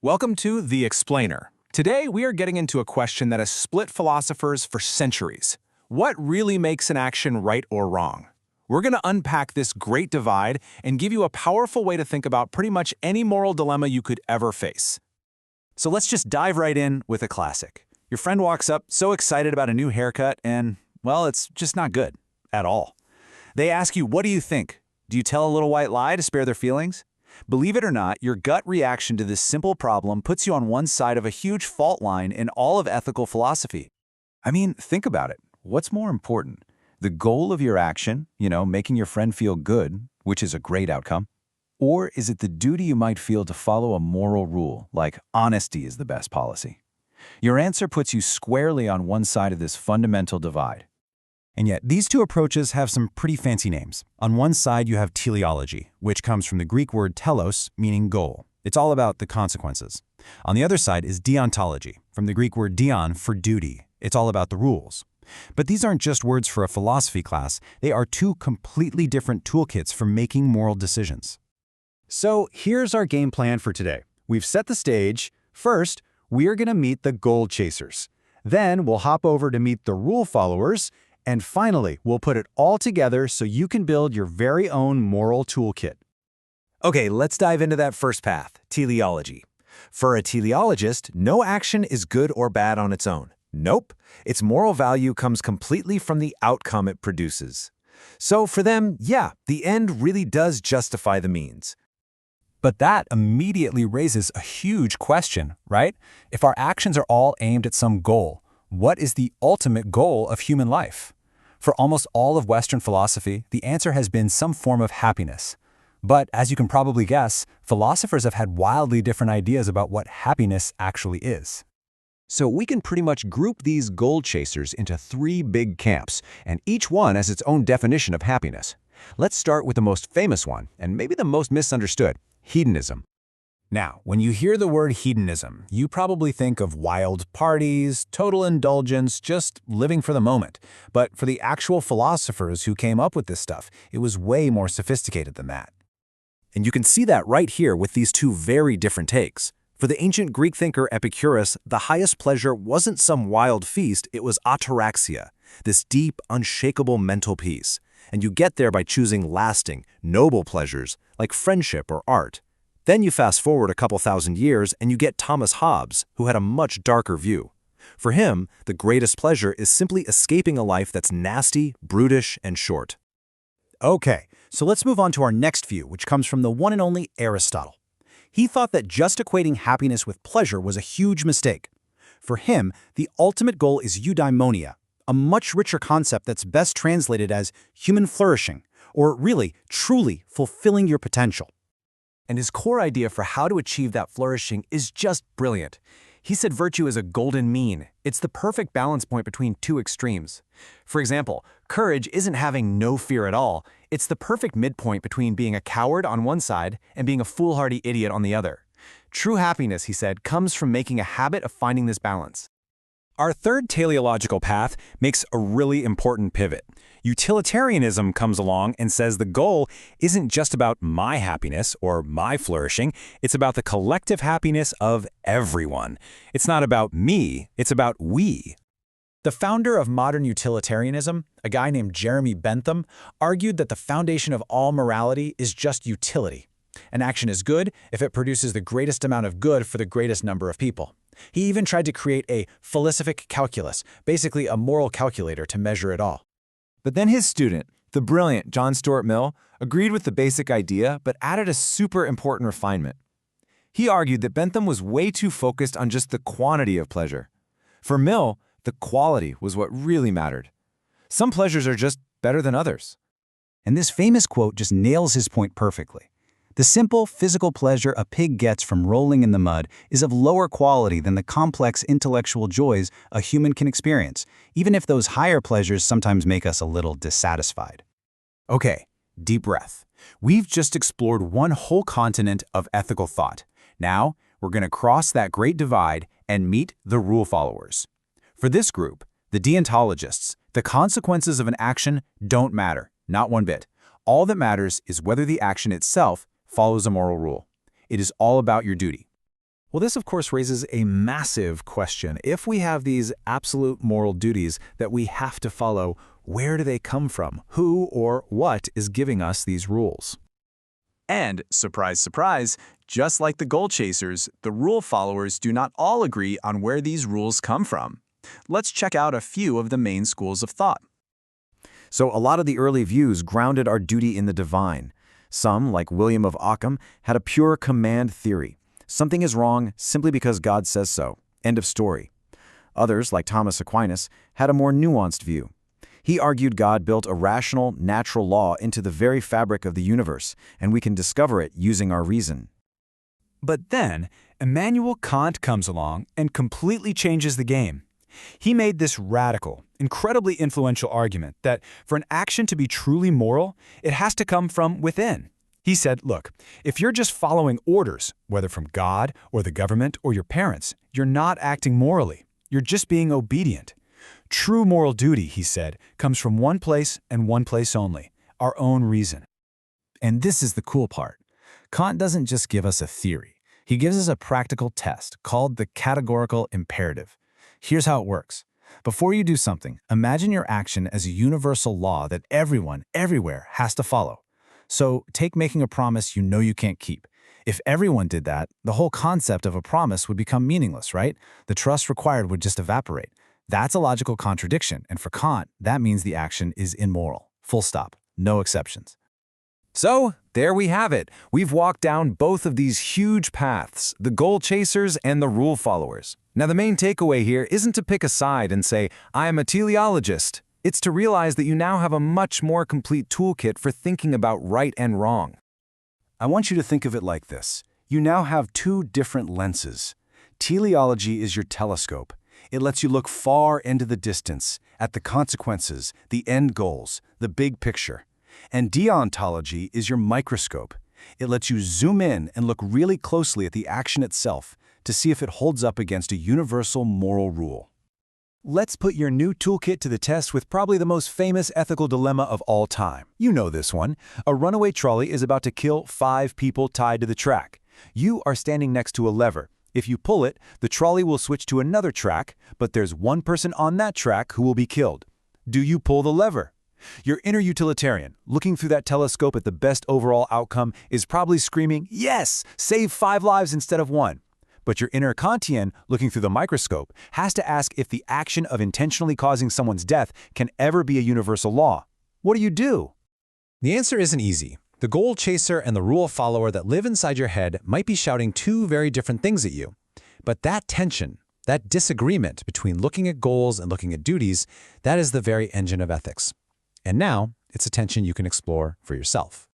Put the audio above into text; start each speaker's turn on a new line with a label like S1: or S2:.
S1: Welcome to The Explainer. Today, we are getting into a question that has split philosophers for centuries. What really makes an action right or wrong? We're going to unpack this great divide and give you a powerful way to think about pretty much any moral dilemma you could ever face.
S2: So let's just dive right in with a classic. Your friend walks up so excited about a new haircut and, well, it's just not good at all. They ask you, what do you think? Do you tell a little white lie to spare their feelings? Believe it or not, your gut reaction to this simple problem puts you on one side of a huge fault line in all of ethical philosophy. I mean, think about it. What's more important? The goal of your action, making your friend feel good, which is a great outcome? Or is it the duty you might feel to follow a moral rule, like honesty is the best policy? Your answer puts you squarely on one side of this fundamental divide. And yet, these two approaches have some pretty fancy names. On one side, you have teleology, which comes from the Greek word telos, meaning goal. It's all about the consequences. On the other side is deontology, from the Greek word deon for duty. It's all about the rules. But these aren't just words for a philosophy class. They are two completely different toolkits for making moral decisions. So here's our game plan for today. We've set the stage. First, we're going to meet the goal chasers. Then we'll hop over to meet the rule followers. And finally, we'll put it all together so you can build your very own moral toolkit. Okay, let's dive into that first path, teleology. For a teleologist, no action is good or bad on its own. Nope, its moral value comes completely from the outcome it produces. So for them, yeah, the end really does justify the means. But that immediately raises a huge question, right? If our actions are all aimed at some goal, what is the ultimate goal of human life? For almost all of Western philosophy, the answer has been some form of happiness. But as you can probably guess, philosophers have had wildly different ideas about what happiness actually is. So we can pretty much group these goal chasers into three big camps, and each one has its own definition of happiness. Let's start with the most famous one, and maybe the most misunderstood, hedonism. Now, when you hear the word hedonism, you probably think of wild parties, total indulgence, just living for the moment. But for the actual philosophers who came up with this stuff, it was way more sophisticated than that. And you can see that right here with these two very different takes. For the ancient Greek thinker Epicurus, the highest pleasure wasn't some wild feast, it was ataraxia, this deep, unshakable mental peace. And you get there by choosing lasting, noble pleasures like friendship or art. Then you fast forward a couple thousand years and you get Thomas Hobbes, who had a much darker view. For him, the greatest pleasure is simply escaping a life that's nasty, brutish, and short. Okay, so let's move on to our next view, which comes from the one and only Aristotle. He thought that just equating happiness with pleasure was a huge mistake. For him, the ultimate goal is eudaimonia, a much richer concept that's best translated as human flourishing, or really, truly fulfilling your potential. And his core idea for how to achieve that flourishing is just brilliant. He said virtue is a golden mean. It's the perfect balance point between two extremes. For example, courage isn't having no fear at all. It's the perfect midpoint between being a coward on one side and being a foolhardy idiot on the other. True happiness, he said, comes from making a habit of finding this balance. Our third teleological path makes a really important pivot. Utilitarianism comes along and says the goal isn't just about my happiness or my flourishing, it's about the collective happiness of everyone. It's not about me, it's about we. The founder of modern utilitarianism, a guy named Jeremy Bentham, argued that the foundation of all morality is just utility. An action is good if it produces the greatest amount of good for the greatest number of people. He even tried to create a philosophic calculus, basically a moral calculator to measure it all. But then his student, the brilliant John Stuart Mill, agreed with the basic idea but added a super important refinement. He argued that Bentham was way too focused on just the quantity of pleasure. For Mill, the quality was what really mattered. Some pleasures are just better than others. And this famous quote just nails his point perfectly. The simple physical pleasure a pig gets from rolling in the mud is of lower quality than the complex intellectual joys a human can experience, even if those higher pleasures sometimes make us a little dissatisfied. Okay, deep breath. We've just explored one whole continent of ethical thought. Now, we're going to cross that great divide and meet the rule followers. For this group, the deontologists, the consequences of an action don't matter, not one bit. All that matters is whether the action itself follows a moral rule. It is all about your duty.
S1: Well, this of course raises a massive question. If we have these absolute moral duties that we have to follow, where do they come from? Who or what is giving us these rules?
S3: And, surprise, surprise, just like the goal chasers, the rule followers do not all agree on where these rules come from. Let's check out a few of the main schools of thought.
S4: So a lot of the early views grounded our duty in the divine. Some, like William of Ockham, had a pure command theory. Something is wrong simply because God says so. End of story. Others, like Thomas Aquinas, had a more nuanced view. He argued God built a rational, natural law into the very fabric of the universe, and we can discover it using our reason.
S2: But then, Immanuel Kant comes along and completely changes the game. He made this radical, incredibly influential argument that for an action to be truly moral, it has to come from within. He said, look, if you're just following orders, whether from God or the government or your parents, you're not acting morally. You're just being obedient. True moral duty, he said, comes from one place and one place only, our own reason.
S1: And this is the cool part. Kant doesn't just give us a theory. He gives us a practical test called the categorical imperative. Here's how it works. Before you do something, imagine your action as a universal law that everyone, everywhere, has to follow. So take making a promise you know you can't keep. If everyone did that, the whole concept of a promise would become meaningless, right? The trust required would just evaporate. That's a logical contradiction, and for Kant, that means the action is immoral. Full stop. No exceptions.
S2: So, there we have it. We've walked down both of these huge paths, the goal chasers and the rule followers. Now, the main takeaway here isn't to pick a side and say, I am a teleologist. It's to realize that you now have a much more complete toolkit for thinking about right and wrong.
S4: I want you to think of it like this. You now have two different lenses. Teleology is your telescope. It lets you look far into the distance, at the consequences, the end goals, the big picture. And deontology is your microscope. It lets you zoom in and look really closely at the action itself to see if it holds up against a universal moral rule.
S2: Let's put your new toolkit to the test with probably the most famous ethical dilemma of all time. You know this one. A runaway trolley is about to kill 5 people tied to the track. You are standing next to a lever. If you pull it, the trolley will switch to another track, but there's one person on that track who will be killed. Do you pull the lever? Your inner utilitarian, looking through that telescope at the best overall outcome, is probably screaming, yes, save 5 lives instead of 1. But your inner Kantian, looking through the microscope, has to ask if the action of intentionally causing someone's death can ever be a universal law. What do?
S1: The answer isn't easy. The goal chaser and the rule follower that live inside your head might be shouting two very different things at you. But that tension, that disagreement between looking at goals and looking at duties, that is the very engine of ethics. And now, it's a tension you can explore for yourself.